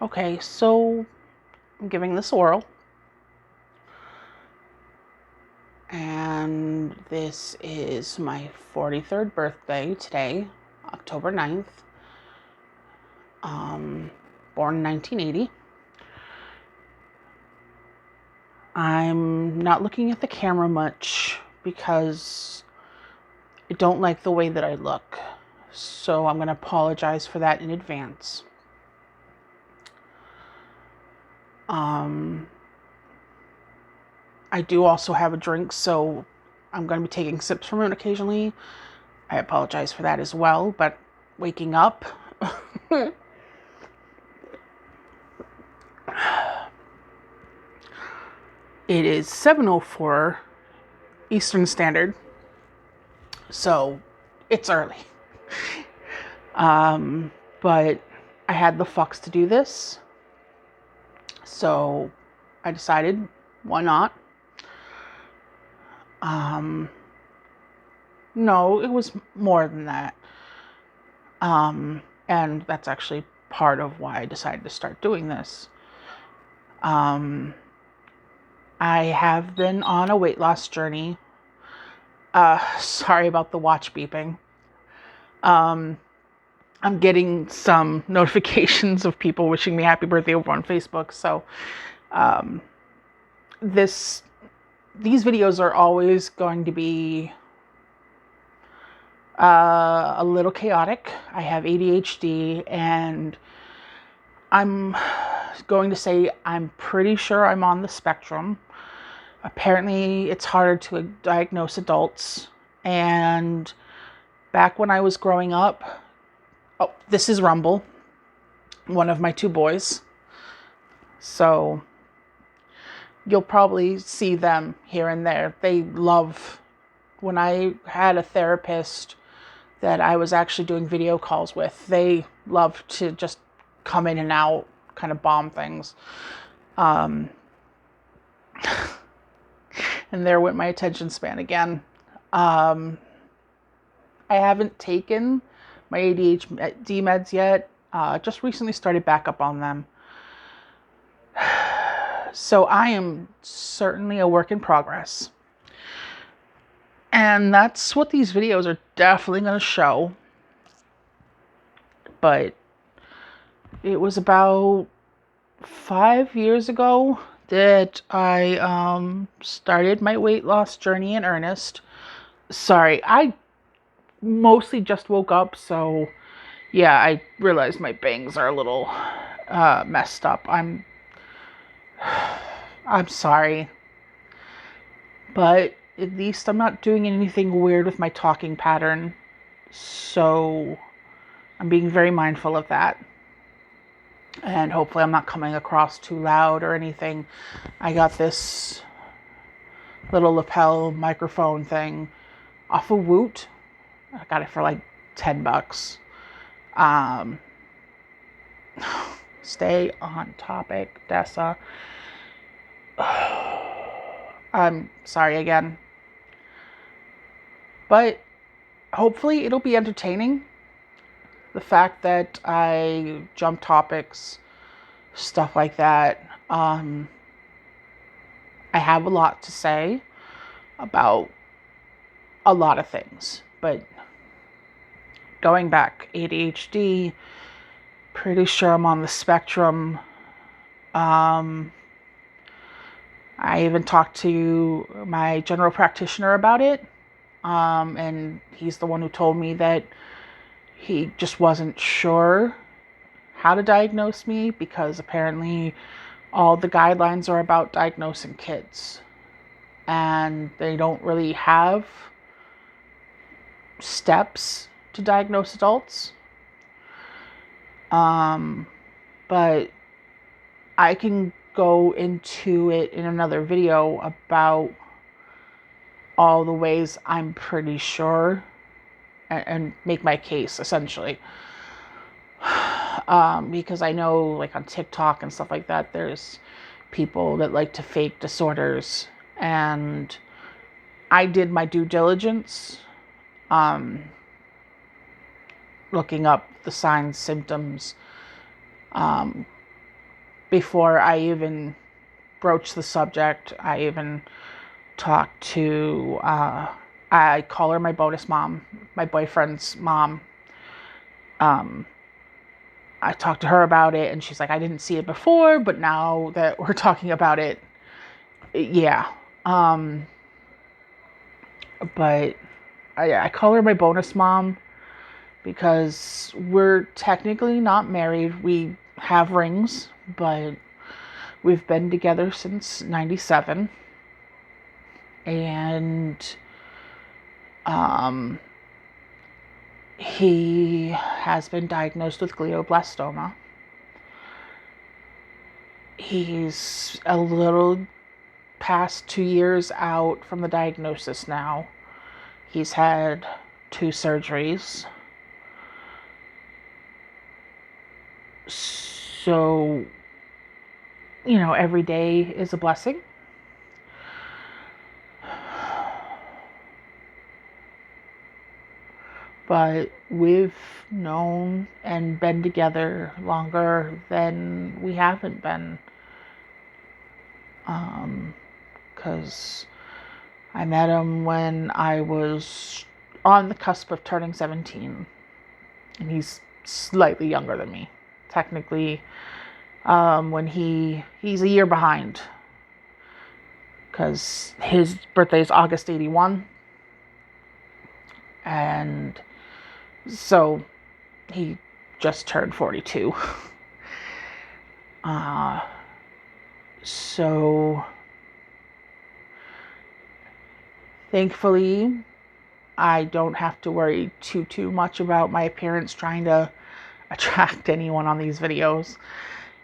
Okay, so I'm giving this oral. And this is my 43rd birthday today, October 9th. Born in 1980. I'm not looking at the camera much because I don't like the way that I look. So I'm going to apologize for that in advance. I do also have a drink, so I'm going to be taking sips from it occasionally. I apologize for that as well, but waking up. It is 7:04 Eastern Standard, so it's early. But I had the fucks to do this, so I decided, why not? No, it was more than that. And that's actually part of why I decided to start doing this. I have been on a weight loss journey. Sorry about the watch beeping. I'm getting some notifications of people wishing me happy birthday over on Facebook. So these videos are always going to be a little chaotic. I have ADHD, and I'm going to say I'm pretty sure I'm on the spectrum. Apparently, it's harder to diagnose adults. And back when I was growing up, oh, this is Rumble, one of my two boys. So you'll probably see them here and there. They love, when I had a therapist that I was actually doing video calls with, they love to just come in and out, kind of bomb things. And there went my attention span again. I haven't taken my ADHD meds yet. Just recently started back up on them. So I am certainly a work in progress. And that's what these videos are definitely going to show. But it was about 5 years ago that I started my weight loss journey in earnest. Sorry, I mostly just woke up, so yeah, I realized my bangs are a little messed up. I'm sorry, but at least I'm not doing anything weird with my talking pattern, so I'm being very mindful of that. And hopefully I'm not coming across too loud or anything. I got this little lapel microphone thing off of Woot. I got it for like $10. Stay on topic, Dessa. I'm sorry again. But hopefully it'll be entertaining. The fact that I jump topics, stuff like that. I have a lot to say about a lot of things. But going back, ADHD, pretty sure I'm on the spectrum. I even talked to my general practitioner about it. And he's the one who told me that he just wasn't sure how to diagnose me because apparently all the guidelines are about diagnosing kids. And they don't really have steps to diagnose adults. But I can go into it in another video about all the ways I'm pretty sure and make my case essentially. Because I know like on TikTok and stuff like that, there's people that like to fake disorders, and I did my due diligence, looking up the signs, symptoms, before I even broach the subject, I even talk to, I call her my bonus mom, my boyfriend's mom. I talked to her about it, and she's like, I didn't see it before, but now that we're talking about it, yeah. But I call her my bonus mom because we're technically not married. We have rings, but we've been together since 97. And he has been diagnosed with glioblastoma. He's a little past 2 years out from the diagnosis now. He's had 2 surgeries. So, every day is a blessing. But we've known and been together longer than we haven't been. Because I met him when I was on the cusp of turning 17. And he's slightly younger than me. Technically, when he's a year behind. Because his birthday is August 81. And so he just turned 42. So thankfully, I don't have to worry too much about my appearance trying to attract anyone on these videos,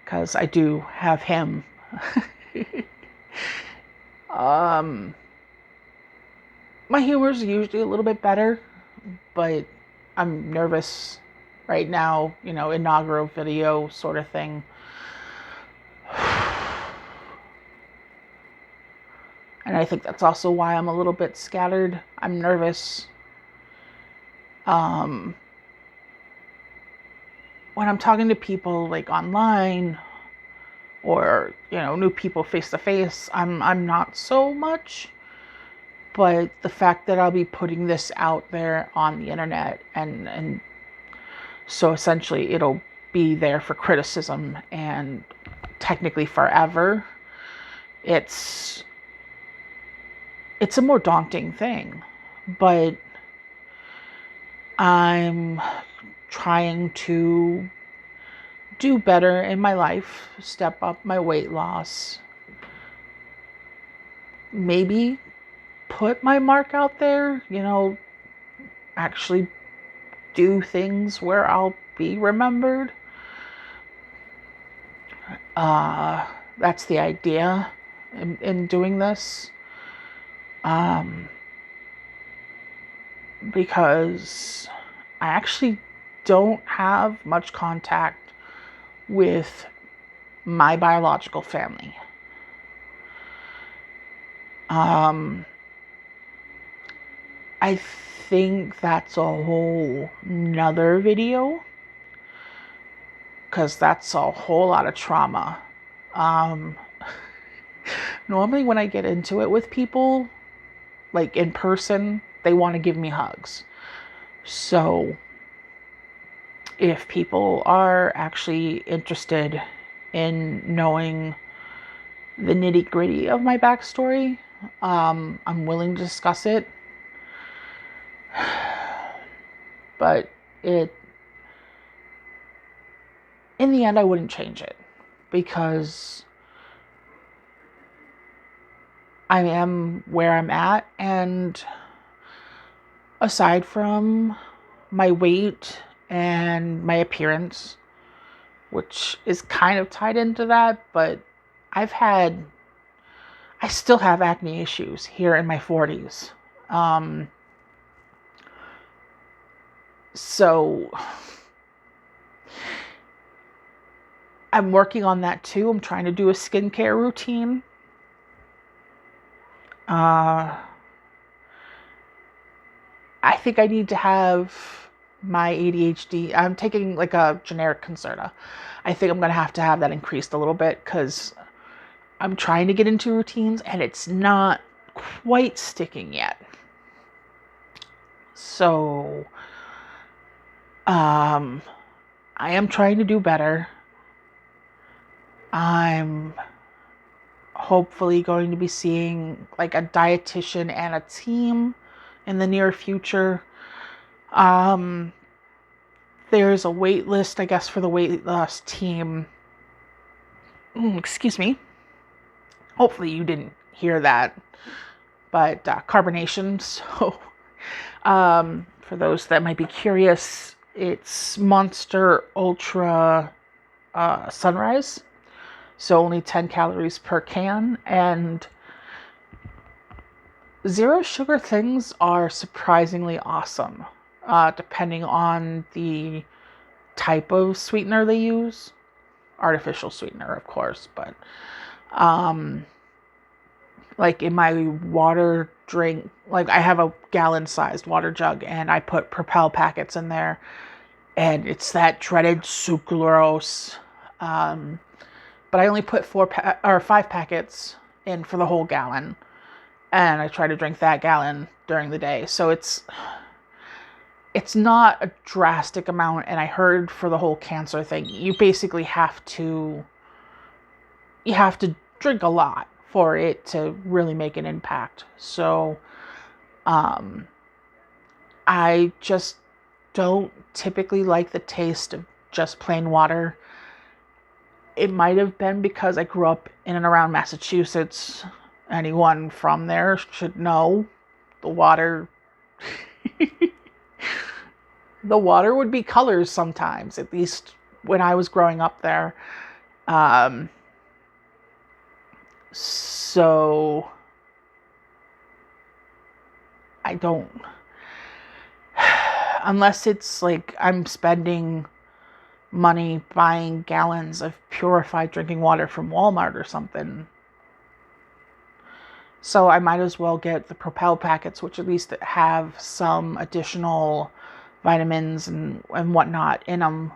because I do have him. My humor is usually a little bit better, but I'm nervous right now, inaugural video sort of thing. And I think that's also why I'm a little bit scattered. I'm nervous. When I'm talking to people like online or, new people face to face, I'm not so much. But the fact that I'll be putting this out there on the internet and so essentially it'll be there for criticism and technically forever, it's a more daunting thing. But I'm trying to do better in my life, step up my weight loss, maybe put my mark out there, actually do things where I'll be remembered. That's the idea in doing this. Because I actually don't have much contact with my biological family. I think that's a whole nother video, because that's a whole lot of trauma. Normally when I get into it with people, like in person, they want to give me hugs. So if people are actually interested in knowing the nitty-gritty of my backstory, I'm willing to discuss it. But in the end, I wouldn't change it, because I am where I'm at, and aside from my weight and my appearance, which is kind of tied into that, but I still have acne issues here in my 40s. So I'm working on that too. I'm trying to do a skincare routine. I think I need to have my ADHD. I'm taking like a generic Concerta. I think I'm going to have that increased a little bit because I'm trying to get into routines and it's not quite sticking yet. So, I am trying to do better. I'm hopefully going to be seeing like a dietitian and a team in the near future. Um, there's a wait list, I guess, for the weight loss team. Excuse me. Hopefully you didn't hear that, but carbonation. So, for those that might be curious, it's Monster Ultra Sunrise. So only 10 calories per can, and zero sugar things are surprisingly awesome, depending on the type of sweetener they use. Artificial sweetener, of course, but like in my water drink, like I have a gallon-sized water jug, and I put Propel packets in there, and it's that dreaded sucralose. But I only put 5 packets in for the whole gallon, and I try to drink that gallon during the day. So it's not a drastic amount. And I heard for the whole cancer thing, you basically have to drink a lot for it to really make an impact. So I just don't typically like the taste of just plain water. It might have been because I grew up in and around Massachusetts. Anyone from there should know the water. The water would be colors sometimes, at least when I was growing up there. So I don't, unless it's like I'm spending money buying gallons of purified drinking water from Walmart or something. So I might as well get the Propel packets, which at least have some additional vitamins and whatnot in them.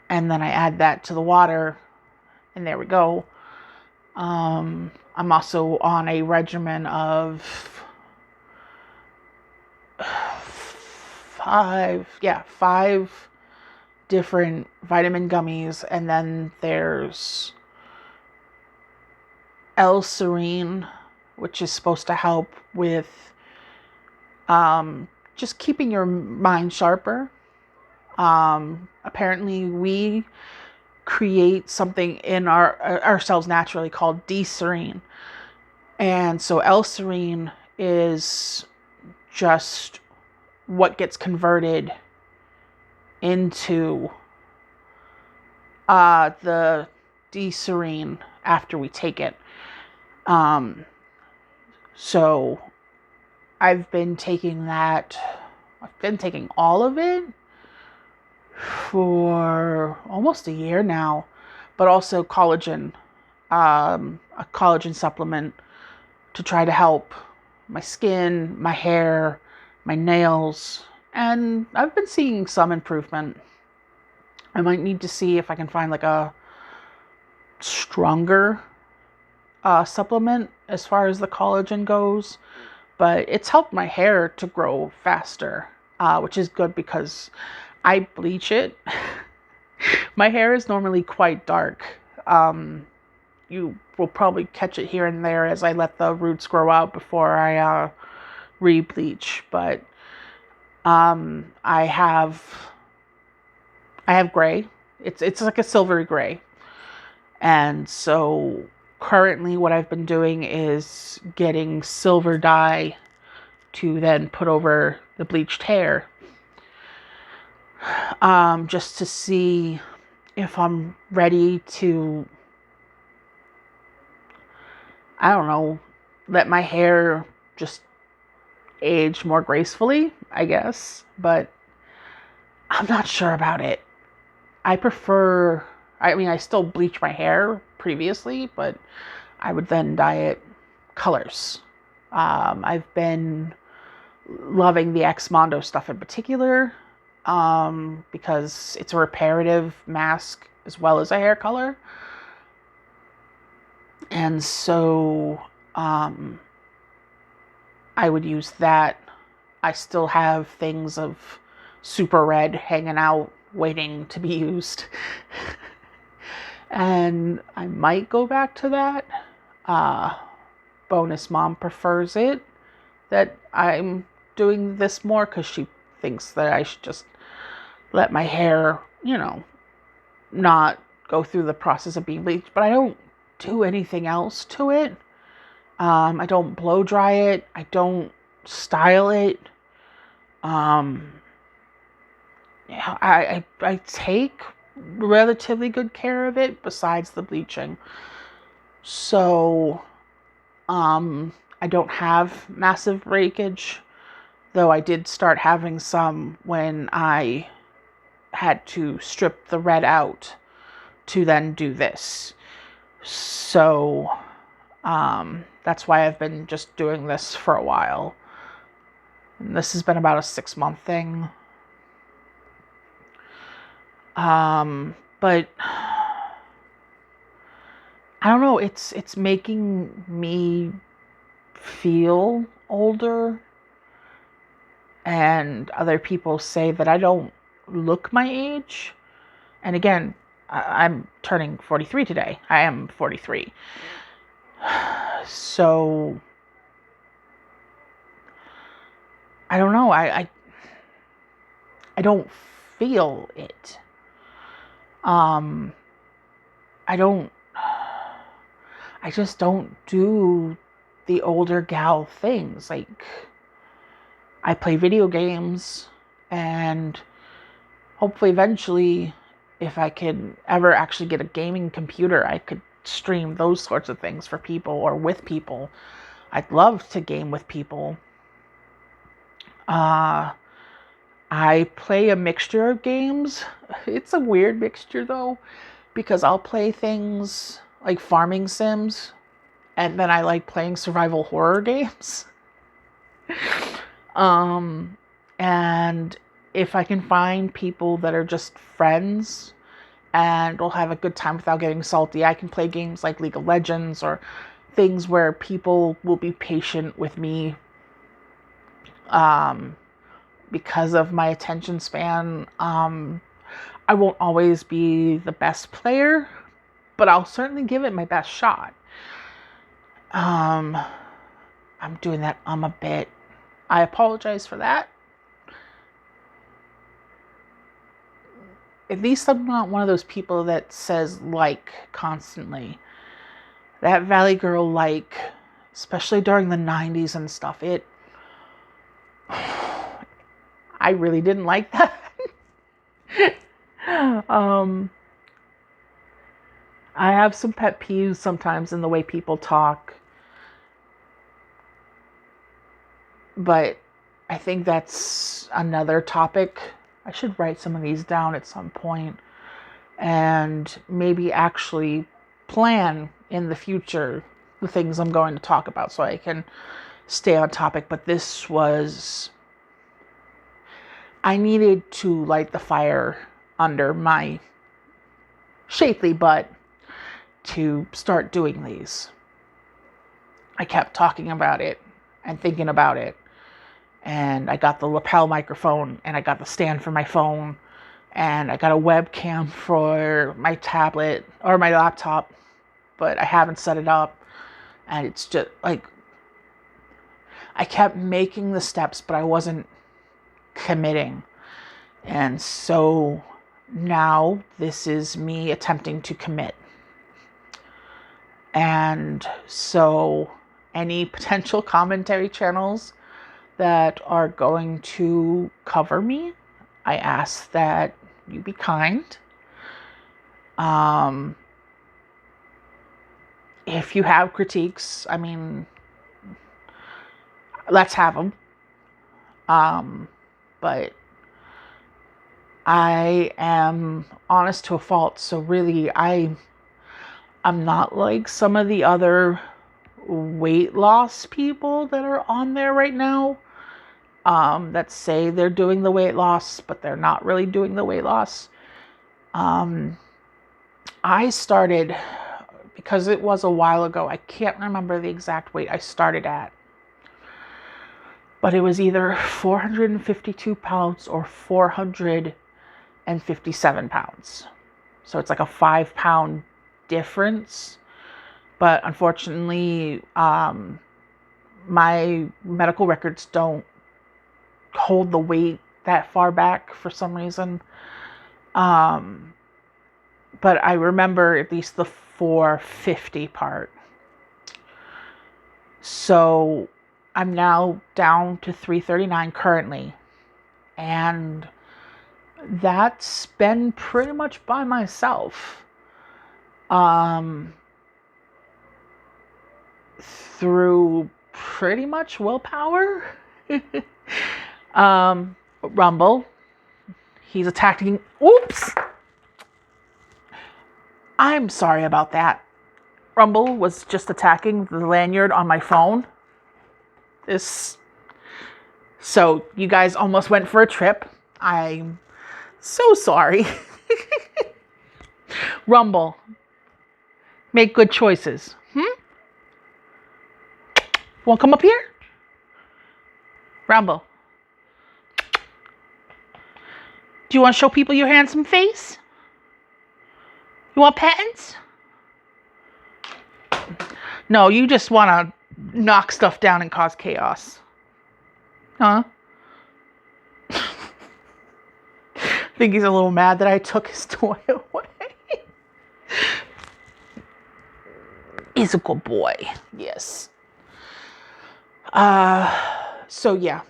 And then I add that to the water, and there we go. I'm also on a regimen of five different vitamin gummies, and then there's L-Serene, which is supposed to help with just keeping your mind sharper. Apparently we create something in ourselves naturally called D-Serene. And so L-Serene is just what gets converted into the D-Serene after we take it. So I've been taking all of it for almost a year now, but also collagen, a collagen supplement to try to help my skin, my hair, my nails, and I've been seeing some improvement. I might need to see if I can find like a stronger supplement as far as the collagen goes, but it's helped my hair to grow faster, which is good because I bleach it. My hair is normally quite dark. You will probably catch it here and there as I let the roots grow out before I re-bleach, but I have gray. It's like a silvery gray. And so currently what I've been doing is getting silver dye to then put over the bleached hair, just to see if I'm ready to, I don't know, let my hair just age more gracefully, I guess. But I'm not sure about it. I still bleach my hair previously, but I would then dye it colors. I've been loving the X Mondo stuff in particular, because it's a reparative mask as well as a hair color. And so I would use that. I still have things of Super Red hanging out waiting to be used. And I might go back to that. Bonus Mom prefers it, that I'm doing this more, because she thinks that I should just let my hair, not go through the process of being bleached. But I don't do anything else to it. I don't blow dry it. I don't style it. I take relatively good care of it besides the bleaching. So, I don't have massive breakage, though I did start having some when I had to strip the red out to then do this. So, that's why I've been just doing this for a while. And this has been about a 6-month thing. But I don't know, it's making me feel older, and other people say that I don't look my age. And again, I'm turning 43 today. I am 43. So I don't know. I don't feel it. I just don't do the older gal things. Like, I play video games, and hopefully eventually, if I could ever actually get a gaming computer, I could stream those sorts of things for people or with people. I'd love to game with people. I play a mixture of games. It's a weird mixture though, because I'll play things like farming sims, and then I like playing survival horror games. And if I can find people that are just friends and we'll have a good time without getting salty, I can play games like League of Legends or things where people will be patient with me, because of my attention span. I won't always be the best player, but I'll certainly give it my best shot. I'm doing that a bit. I apologize for that. At least I'm not one of those people that says like constantly. That Valley Girl like, especially during the 90s and stuff, I really didn't like that. I have some pet peeves sometimes in the way people talk, but I think that's another topic. I should write some of these down at some point and maybe actually plan in the future the things I'm going to talk about so I can stay on topic. But I needed to light the fire under my shapely butt to start doing these. I kept talking about it and thinking about it, and I got the lapel microphone, and I got the stand for my phone, and I got a webcam for my tablet or my laptop, but I haven't set it up. And it's just like, I kept making the steps, but I wasn't committing. And so now this is me attempting to commit. And so any potential commentary channels that are going to cover me, I ask that you be kind. If you have critiques, I mean, let's have them. But I am honest to a fault, so really I'm not like some of the other weight loss people that are on there right now. that say they're doing the weight loss, but they're not really doing the weight loss. I started, because it was a while ago, I can't remember the exact weight I started at, but it was either 452 pounds or 457 pounds. So it's like a 5-pound difference. But unfortunately, my medical records don't hold the weight that far back for some reason. But I remember at least the 450 part. So I'm now down to 339 currently. And that's been pretty much by myself. Through pretty much willpower. Rumble. He's attacking. Oops. I'm sorry about that. Rumble was just attacking the lanyard on my phone. So you guys almost went for a trip. I'm so sorry. Rumble. Make good choices. Want to come up here? Rumble. Do you want to show people your handsome face? You want patents? No, you just want to knock stuff down and cause chaos. Huh? I think he's a little mad that I took his toy away. He's a good boy. Yes. So yeah.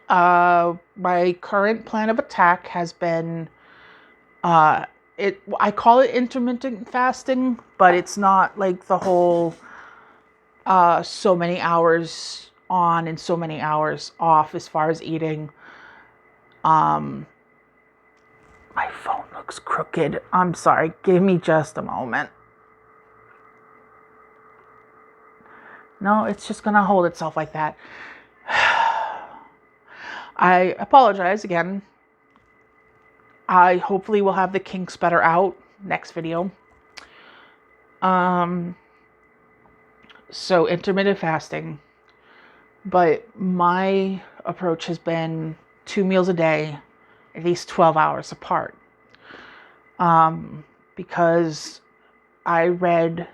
My current plan of attack has been, I call it intermittent fasting, but it's not like the whole, so many hours on and so many hours off as far as eating. My phone looks crooked. I'm sorry. Give me just a moment. No, it's just gonna hold itself like that. I apologize again. I hopefully will have the kinks better out next video. So intermittent fasting, but my approach has been 2 meals a day, at least 12 hours apart. Because I read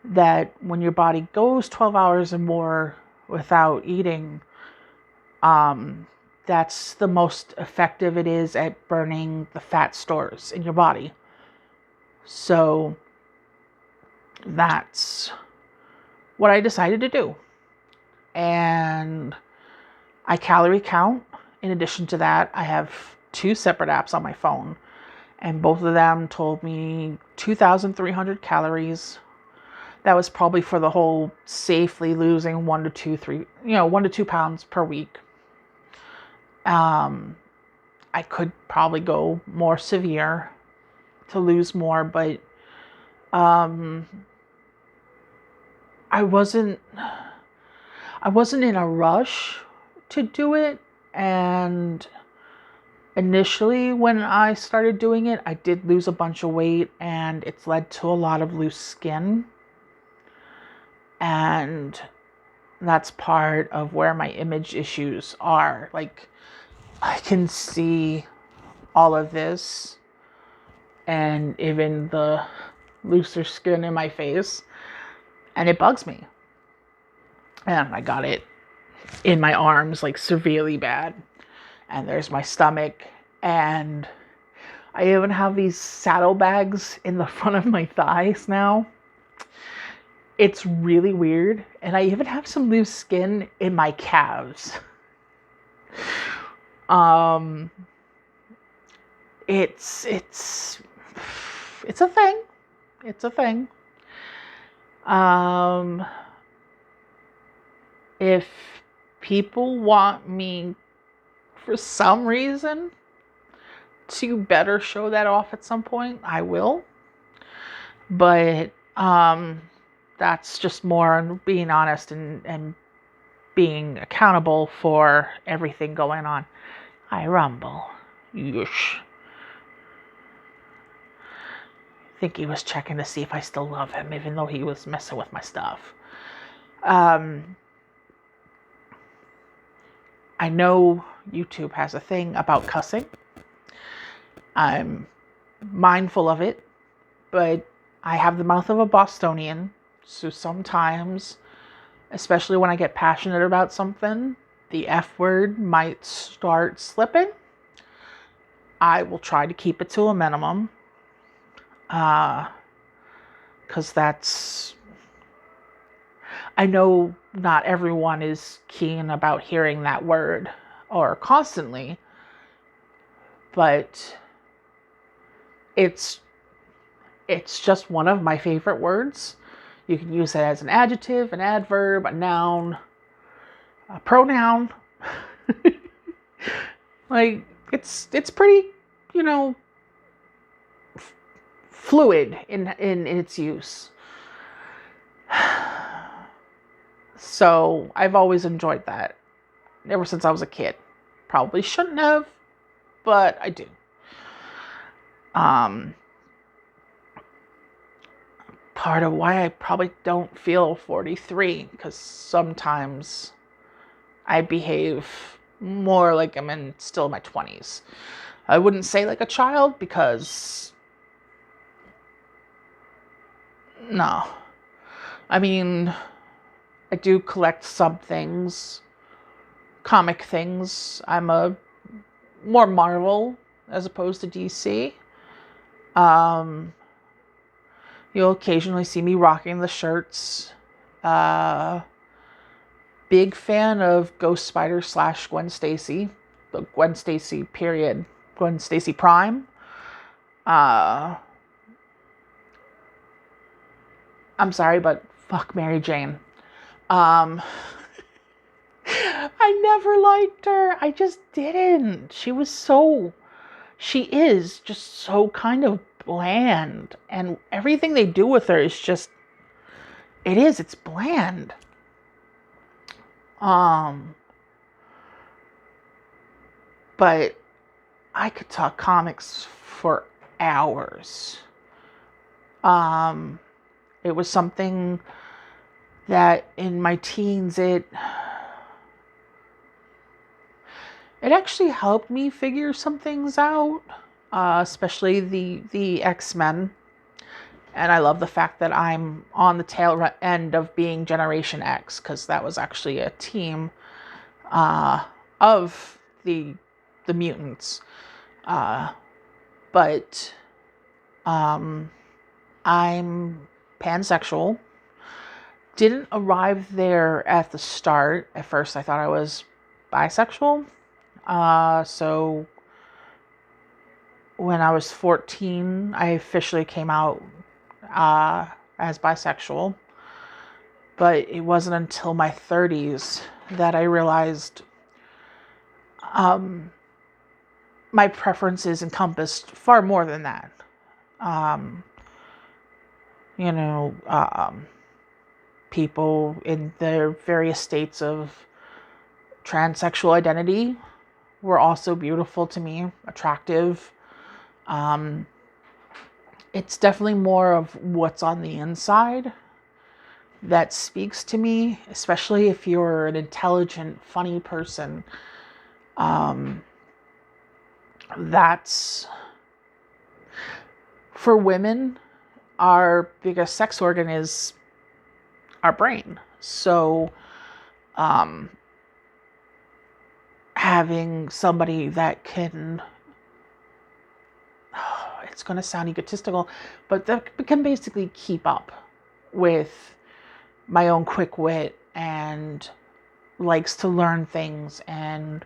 that when your body goes 12 hours or more without eating, that's the most effective it is at burning the fat stores in your body. So that's what I decided to do. And I calorie count. In addition to that, I have 2 separate apps on my phone, and both of them told me 2,300 calories. That was probably for the whole safely losing 1 to 2 pounds per week. I could probably go more severe to lose more, but I wasn't in a rush to do it. And initially when I started doing it, I did lose a bunch of weight, and it's led to a lot of loose skin. And that's part of where my image issues are. Like, I can see all of this and even the looser skin in my face, and it bugs me. And I got it in my arms, like severely bad. And there's my stomach, and I even have these saddlebags in the front of my thighs now. It's really weird. And I even have some loose skin in my calves. It's a thing. It's a thing. If people want me for some reason to better show that off at some point, I will. But that's just more being honest and being accountable for everything going on. I rumble. Yush. I think he was checking to see if I still love him, even though he was messing with my stuff. I know YouTube has a thing about cussing. I'm mindful of it, but I have the mouth of a Bostonian, so sometimes, especially when I get passionate about something, the F word might start slipping. I will try to keep it to a minimum, because I know not everyone is keen about hearing that word or constantly, but it's just one of my favorite words. You can use it as an adjective, an adverb, a noun, a pronoun. Like, it's pretty, fluid in its use. So I've always enjoyed that ever since I was a kid. Probably shouldn't have, but I do. Part of why I probably don't feel 43, because sometimes I behave more like I'm still in my 20s. I wouldn't say like a child, because no. I mean, I do collect some things, comic things. I'm a more Marvel as opposed to DC. You'll occasionally see me rocking the shirts. Big fan of Ghost Spider / Gwen Stacy. The Gwen Stacy period. Gwen Stacy Prime. I'm sorry, but fuck Mary Jane. I never liked her. I just didn't. She is just so kind of bland. And everything they do with her is just, it's bland. But I could talk comics for hours. It was something that in my teens, it actually helped me figure some things out, especially the X-Men. And I love the fact that I'm on the tail end of being Generation X, because that was actually a team of the mutants. But I'm pansexual. Didn't arrive there at the start. At first, I thought I was bisexual. So when I was 14, I officially came out as bisexual. But it wasn't until my 30s that I realized my preferences encompassed far more than that. People in their various states of transsexual identity were also beautiful to me, attractive. It's definitely more of what's on the inside that speaks to me, especially if you're an intelligent, funny person. That's, for women, our biggest sex organ is our brain. So having somebody that can, it's going to sound egotistical, but that can basically keep up with my own quick wit and likes to learn things and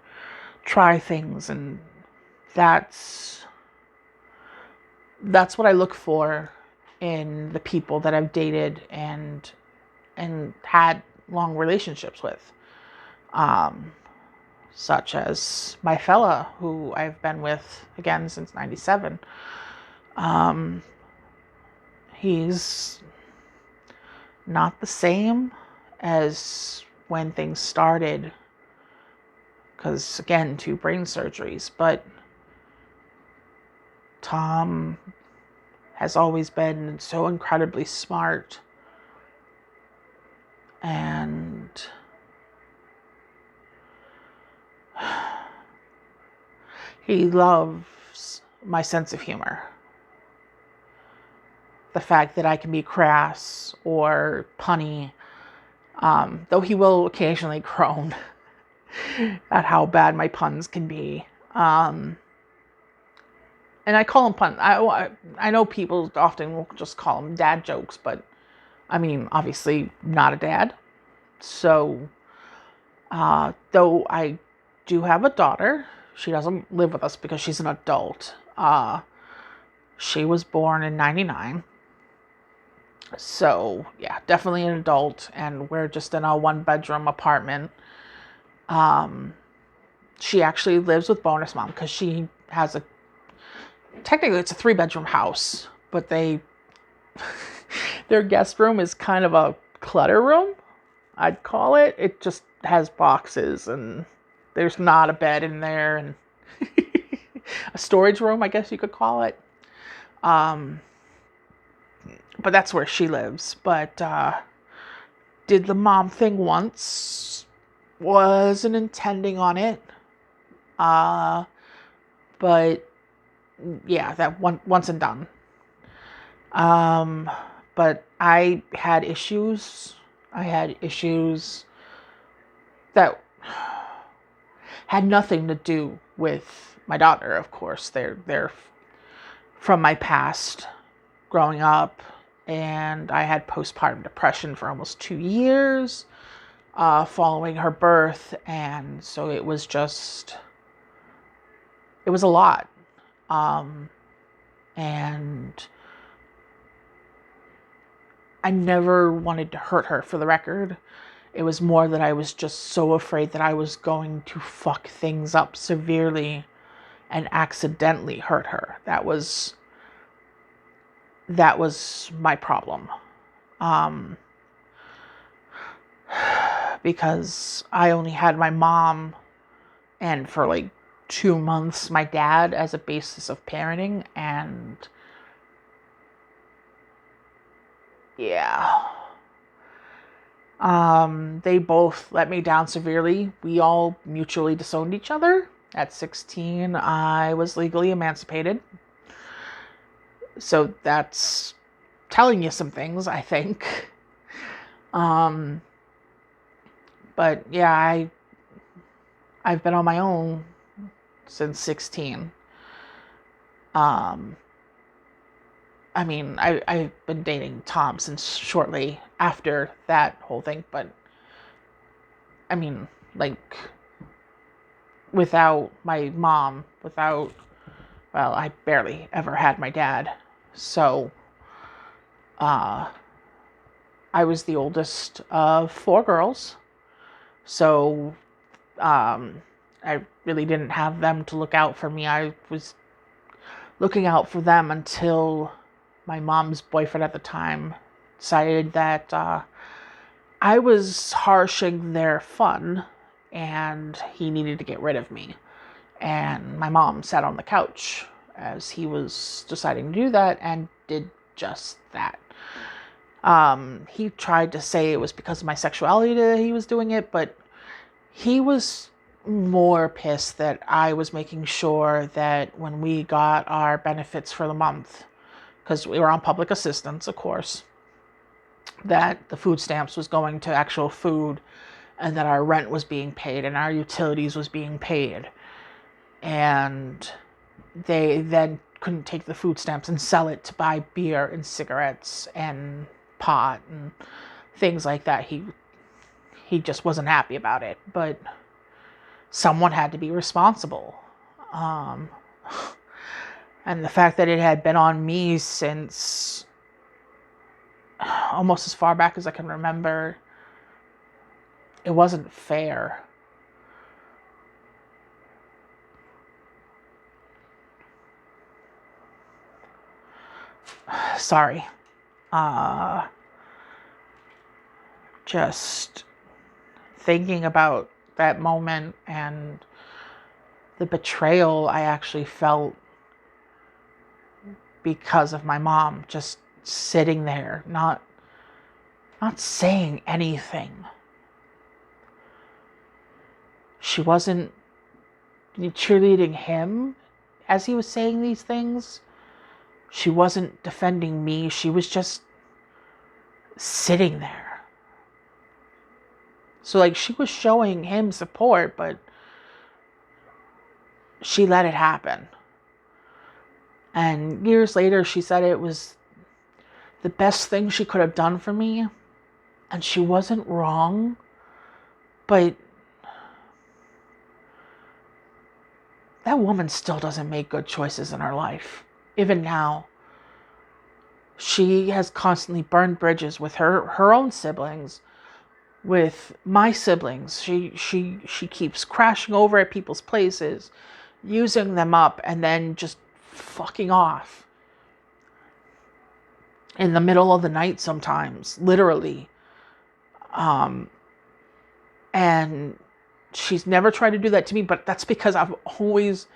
try things, and that's what I look for in the people that I've dated and had long relationships with, such as my fella who I've been with again since '97. He's not the same as when things started, because again, 2 brain surgeries, but Tom has always been so incredibly smart, and he loves my sense of humor. The fact that I can be crass or punny, though he will occasionally groan at how bad my puns can be. And I call them puns. I know people often will just call them dad jokes, but I mean, obviously not a dad. So, though I do have a daughter, she doesn't live with us because she's an adult. She was born in 99. So, yeah, definitely an adult, and we're just in a 1-bedroom apartment. She actually lives with bonus mom because she has technically it's a 3-bedroom house, but their guest room is kind of a clutter room, I'd call it. It just has boxes, and there's not a bed in there, and a storage room, I guess you could call it. But that's where she lives. But did the mom thing once. Wasn't intending on it. But yeah, that once and done. But I had issues. I had issues that had nothing to do with my daughter, of course. They're from my past growing up, and I had postpartum depression for almost 2 years following her birth, and so it was a lot. And I never wanted to hurt her, for the record. It was more that I was just so afraid that I was going to fuck things up severely and accidentally hurt her. That was my problem. Because I only had my mom and for like 2 months my dad as a basis of parenting, and yeah. They both let me down severely. We all mutually disowned each other. At 16, I was legally emancipated. So that's telling you some things, I think. But yeah, I've been on my own since 16. I mean, I've been dating Tom since shortly after that whole thing, but I mean, like, without my mom, well, I barely ever had my dad. So, I was the oldest of 4 girls. So, I really didn't have them to look out for me. I was looking out for them until my mom's boyfriend at the time decided that I was harshing their fun and he needed to get rid of me. And my mom sat on the couch as he was deciding to do that and did just that. He tried to say it was because of my sexuality that he was doing it, but he was more pissed that I was making sure that when we got our benefits for the month, because we were on public assistance, of course, that the food stamps was going to actual food and that our rent was being paid and our utilities was being paid. And they then couldn't take the food stamps and sell it to buy beer and cigarettes and pot and things like that. He just wasn't happy about it, but someone had to be responsible. And the fact that it had been on me since almost as far back as I can remember, it wasn't fair. Sorry. Just thinking about that moment and the betrayal I actually felt because of my mom just sitting there, not saying anything. She wasn't cheerleading him as he was saying these things. She wasn't defending me. She was just sitting there. So, like, she was showing him support, but she let it happen. And years later, she said it was the best thing she could have done for me. And she wasn't wrong. But that woman still doesn't make good choices in her life. Even now. She has constantly burned bridges with her own siblings, with my siblings. She keeps crashing over at people's places, using them up, and then just fucking off in the middle of the night sometimes, literally. And she's never tried to do that to me, but that's because I've always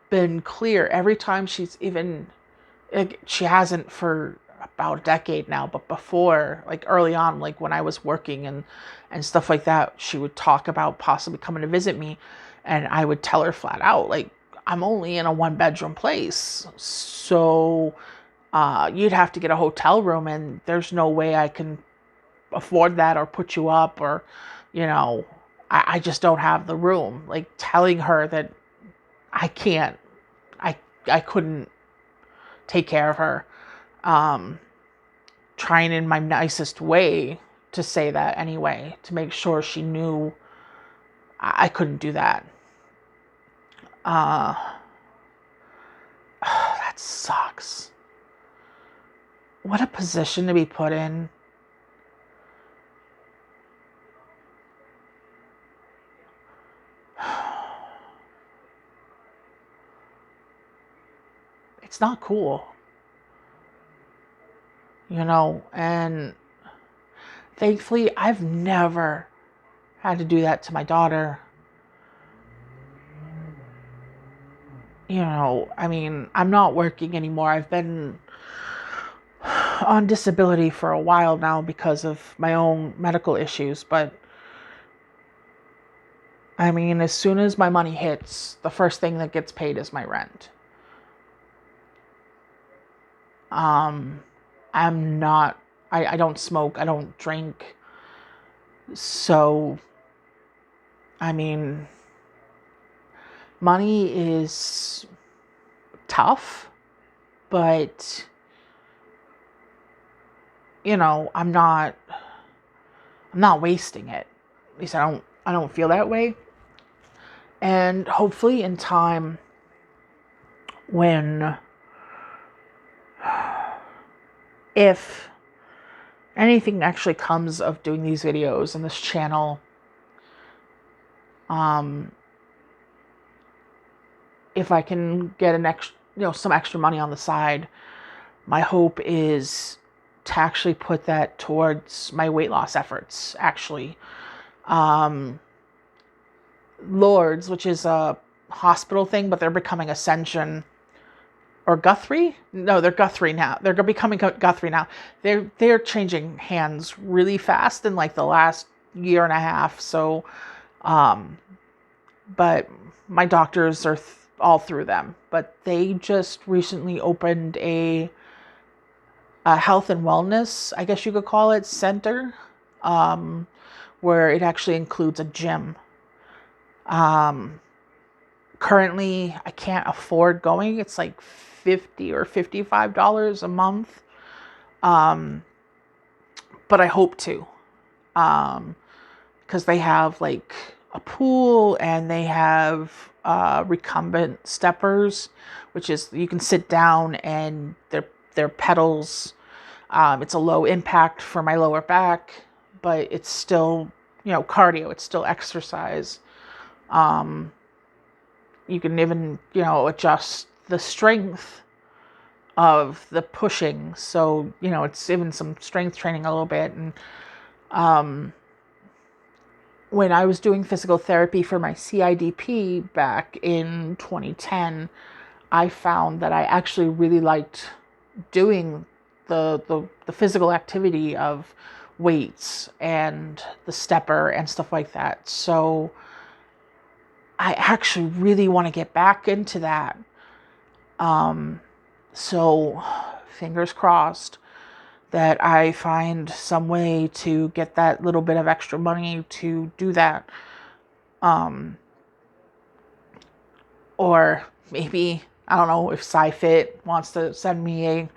been clear. Every time she hasn't for about a decade now, but before, like early on, like when I was working and stuff like that, she would talk about possibly coming to visit me, and I would tell her flat out, like, I'm only in a 1-bedroom place, so you'd have to get a hotel room, and there's no way I can afford that or put you up, or, I just don't have the room. Like, telling her that I can't, I couldn't take care of her. Trying in my nicest way to say that anyway, to make sure she knew I couldn't do that. That sucks. What a position to be put in. It's not cool. And thankfully, I've never had to do that to my daughter. I mean, I'm not working anymore. I've been on disability for a while now because of my own medical issues. But, I mean, as soon as my money hits, the first thing that gets paid is my rent. I'm not, I don't smoke, I don't drink. So, I mean, money is tough, but, I'm not wasting it. At least I don't feel that way. And hopefully in time, when, if anything actually comes of doing these videos and this channel, if I can get an extra, some extra money on the side, my hope is to actually put that towards my weight loss efforts, actually. Lords, which is a hospital thing, but they're becoming Ascension or Guthrie. No, they're Guthrie now. They're becoming Guthrie now. They're changing hands really fast in like the last year and a half. So, but my doctors are all through them. But they just recently opened a health and wellness, I guess you could call it, center, where it actually includes a gym. Currently, I can't afford going. It's like $50 or $55 a month. But I hope to, because they have like a pool and they have recumbent steppers, which is you can sit down and they're pedals. It's a low impact for my lower back, but it's still, cardio. It's still exercise. You can even, adjust the strength of the pushing. So, it's even some strength training a little bit. And when I was doing physical therapy for my CIDP back in 2010, I found that I actually really liked doing the physical activity of weights and the stepper and stuff like that. So I actually really want to get back into that. So fingers crossed that I find some way to get that little bit of extra money to do that. Or maybe, I don't know, if SciFit wants to send me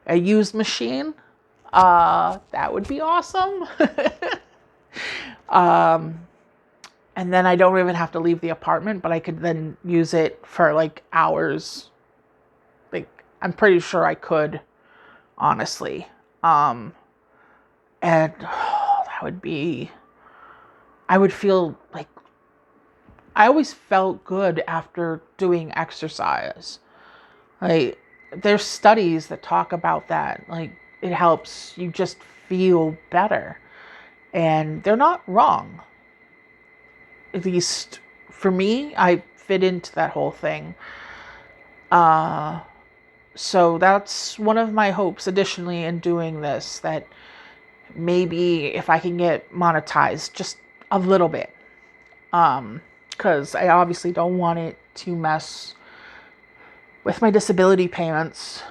a used machine, that would be awesome. And then I don't even have to leave the apartment, but I could then use it for like hours. Like, I'm pretty sure I could, honestly. And that would be, I would feel like, I always felt good after doing exercise. Like, there's studies that talk about that. Like, it helps you just feel better. And they're not wrong. At least for me, I fit into that whole thing. So that's one of my hopes additionally in doing this, that maybe if I can get monetized just a little bit. Because I obviously don't want it to mess with my disability payments.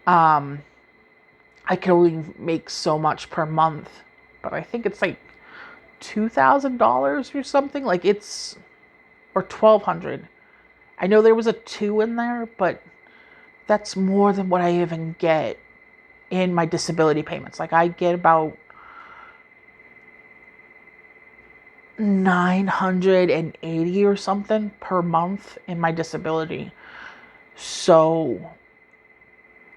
I can only make so much per month, but I think it's like $2,000 or something. Like, it's, or 1,200. I know there was a 2 in there, but that's more than what I even get in my disability payments. Like, I get about 980 or something per month in my disability. So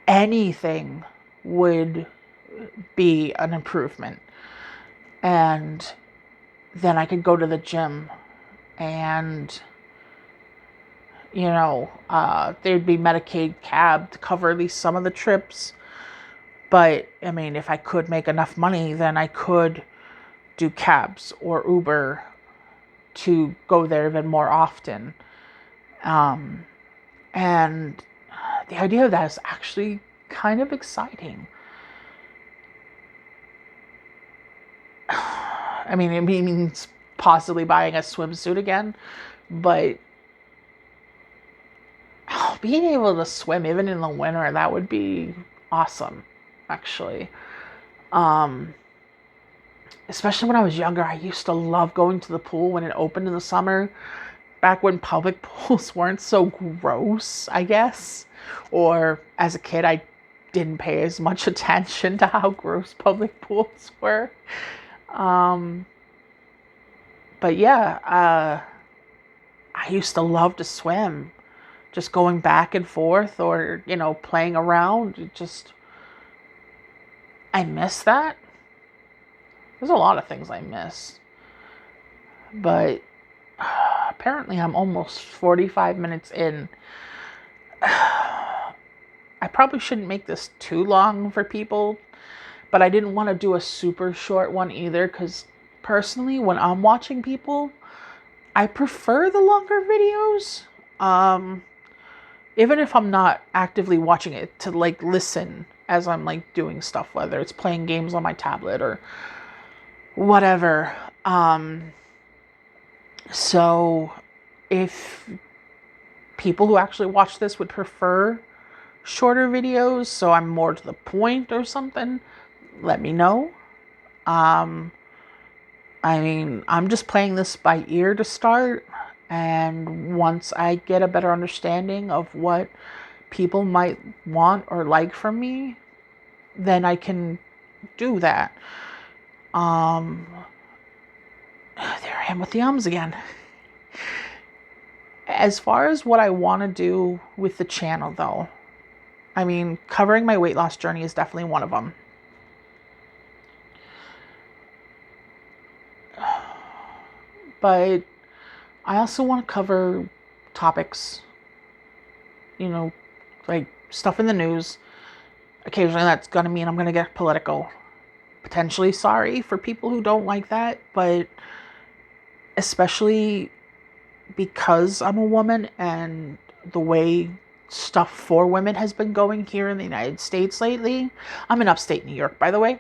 anything would be an improvement. And then I could go to the gym and, there'd be Medicaid cab to cover at least some of the trips. But, I mean, if I could make enough money, then I could do cabs or Uber to go there even more often. And the idea of that is actually kind of exciting. I mean, it means possibly buying a swimsuit again, but being able to swim even in the winter, that would be awesome, actually. Especially when I was younger, I used to love going to the pool when it opened in the summer, back when public pools weren't so gross, I guess. Or as a kid, I didn't pay as much attention to how gross public pools were. But yeah, I used to love to swim. Just going back and forth or, playing around. I miss that. There's a lot of things I miss. But apparently I'm almost 45 minutes in. I probably shouldn't make this too long for people, but I didn't want to do a super short one either, because personally, when I'm watching people, I prefer the longer videos. Even if I'm not actively watching it, to like listen as I'm like doing stuff, whether it's playing games on my tablet or whatever. So if people who actually watch this would prefer shorter videos, so I'm more to the point or something, let me know. I mean, I'm just playing this by ear to start, and once I get a better understanding of what people might want or like from me, then I can do that. There I am with the ums again. As far as what I want to do with the channel, though, I mean, covering my weight loss journey is definitely one of them. But I also want to cover topics, like stuff in the news. Occasionally that's going to mean I'm going to get political. Potentially sorry for people who don't like that, but especially because I'm a woman and the way stuff for women has been going here in the United States lately. I'm in upstate New York, by the way.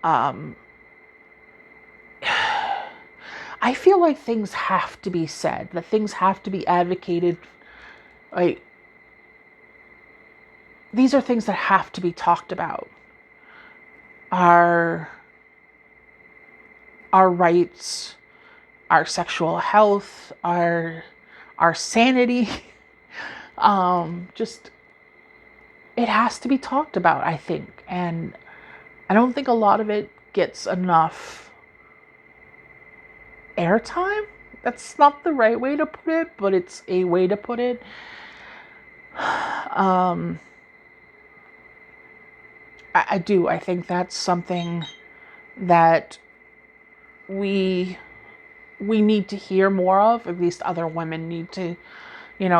Um, I feel like things have to be said, that things have to be advocated. Like, these are things that have to be talked about. Our our rights, our sexual health, our sanity. Just it has to be talked about, I think. And I don't think a lot of it gets enough airtime. That's not the right way to put it, but it's a way to put it. Um, I do. I think that's something that we we need to hear more of. At least other women need to,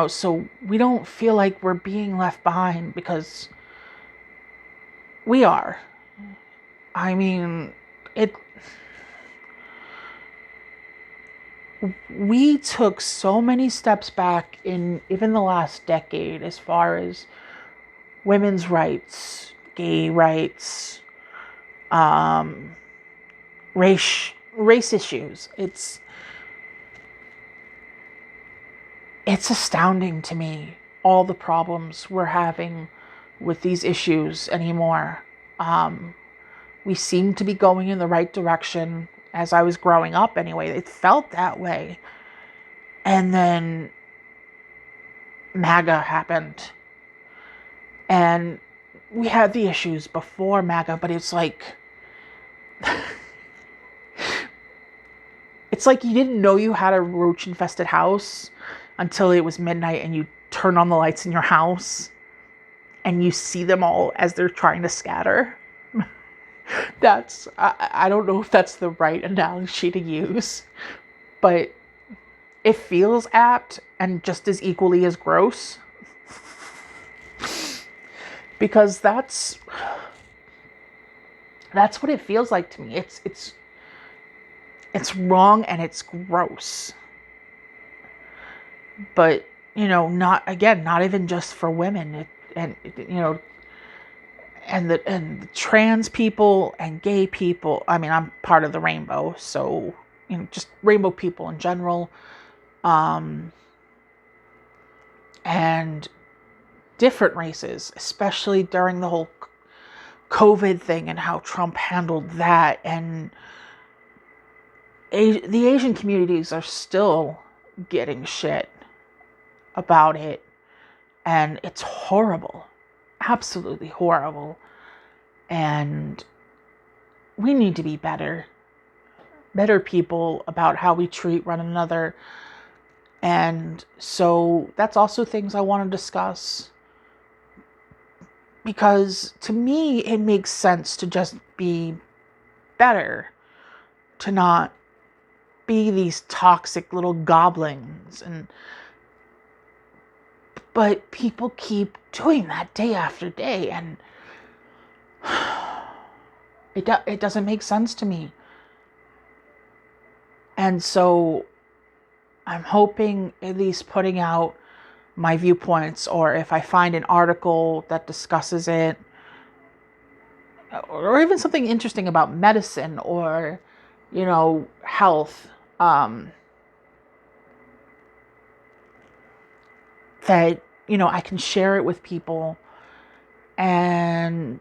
so we don't feel like we're being left behind, because we are. I mean, it. We took so many steps back in even the last decade as far as women's rights, gay rights, um, race issues. It's astounding to me, all the problems we're having with these issues anymore. We seem to be going in the right direction. As I was growing up anyway, it felt that way. And then MAGA happened. And we had the issues before MAGA, but it's like you didn't know you had a roach infested house until it was midnight and you turn on the lights in your house and you see them all as they're trying to scatter. I don't know if that's the right analogy to use, but it feels apt and just as equally as gross. Because that's what it feels like to me. It's wrong and it's gross. But, not even just for women. And the trans people and gay people. I mean, I'm part of the rainbow, so just rainbow people in general, and different races, especially during the whole COVID thing and how Trump handled that. And the Asian communities are still getting shit about it, and it's horrible, absolutely horrible. And we need to be better people about how we treat one another. And so that's also things I want to discuss, because to me it makes sense to just be better, to not be these toxic little goblins. But people keep doing that day after day, and it doesn't make sense to me. And so I'm hoping at least putting out my viewpoints, or if I find an article that discusses it, or even something interesting about medicine or, health, that, I can share it with people and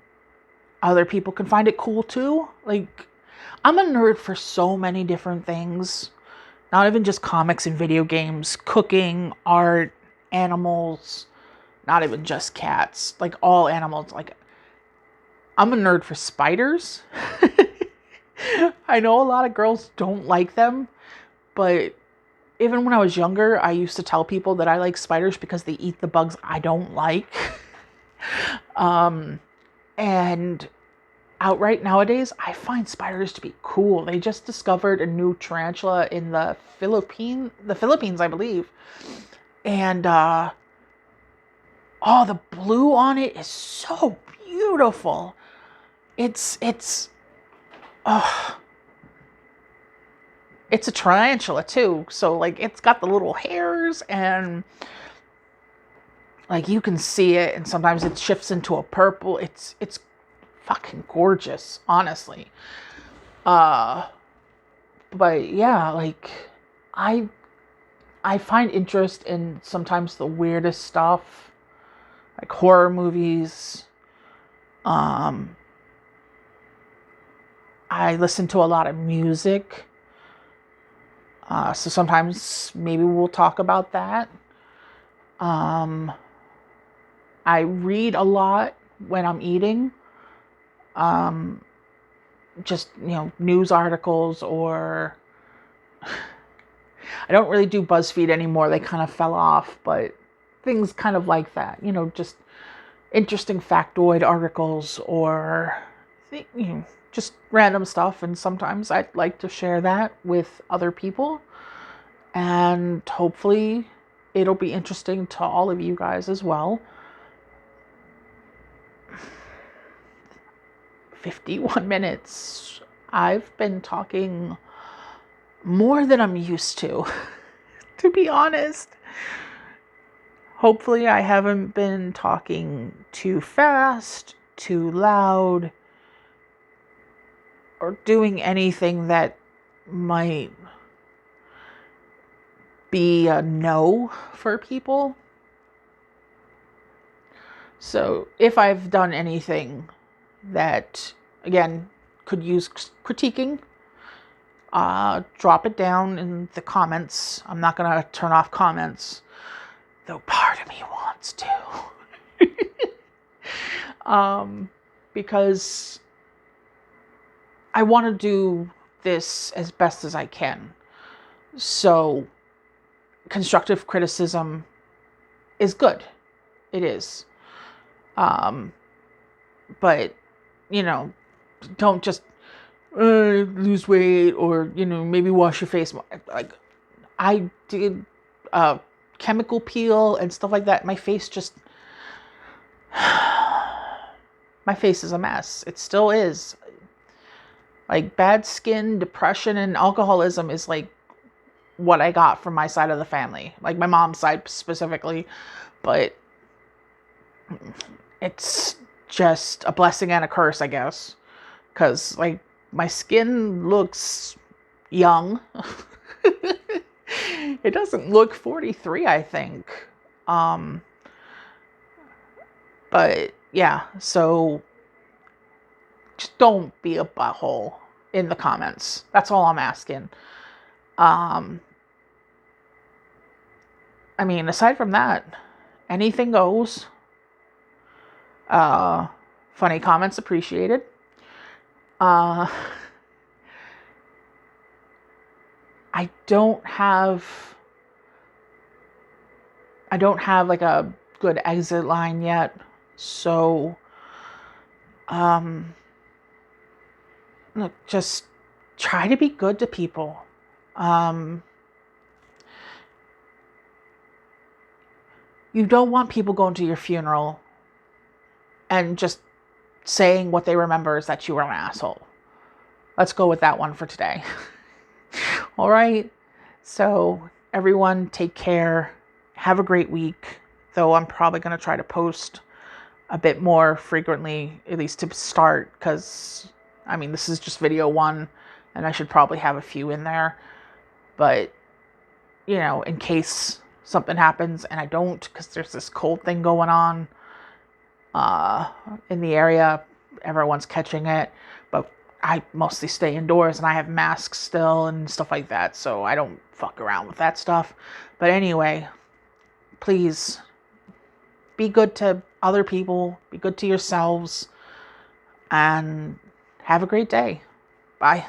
other people can find it cool too. Like, I'm a nerd for so many different things, not even just comics and video games, cooking, art, animals, not even just cats, like all animals. Like, I'm a nerd for spiders. I know a lot of girls don't like them, but even when I was younger, I used to tell people that I like spiders because they eat the bugs I don't like. And outright nowadays, I find spiders to be cool. They just discovered a new tarantula in the Philippines, I believe. And the blue on it is so beautiful. It's it's a tarantula too. So like it's got the little hairs and like you can see it, and sometimes it shifts into a purple. It's fucking gorgeous, honestly. Uh but yeah, like I I find interest in sometimes the weirdest stuff, like horror movies. Um I listen to a lot of music. So sometimes maybe we'll talk about that. Um, I read a lot when I'm eating. Um, just, news articles, or I don't really do BuzzFeed anymore. They kind of fell off, but things kind of like that, just interesting factoid articles, or just random stuff. And sometimes I'd like to share that with other people, and hopefully it'll be interesting to all of you guys as well. 51 minutes. I've been talking more than I'm used to be honest. Hopefully I haven't been talking too fast, too loud, or doing anything that might be a no for people. So if I've done anything that, again, could use critiquing, drop it down in the comments. I'm not going to turn off comments, though part of me wants to. Because I want to do this as best as I can. So constructive criticism is good. It is. But, don't just lose weight, or, maybe wash your face more. Like, I did chemical peel and stuff like that. My face is a mess. It still is. Like, bad skin, depression, and alcoholism is like what I got from my side of the family, like my mom's side specifically. But it's just a blessing and a curse, I guess, because like my skin looks young. It doesn't look 43, I think. But yeah, so just don't be a butthole in the comments. That's all I'm asking. I mean, aside from that, anything goes. Funny comments appreciated. I don't have like a good exit line yet. So, look, just try to be good to people. You don't want people going to your funeral and just saying what they remember is that you were an asshole. Let's go with that one for today. All right. So everyone, take care. Have a great week. Though I'm probably going to try to post a bit more frequently, at least to start, because I mean, this is just video 1 and I should probably have a few in there. But, in case something happens and I don't, because there's this cold thing going on in the area, everyone's catching it, but I mostly stay indoors and I have masks still and stuff like that, so I don't fuck around with that stuff. But anyway, please be good to other people, be good to yourselves, and have a great day. Bye.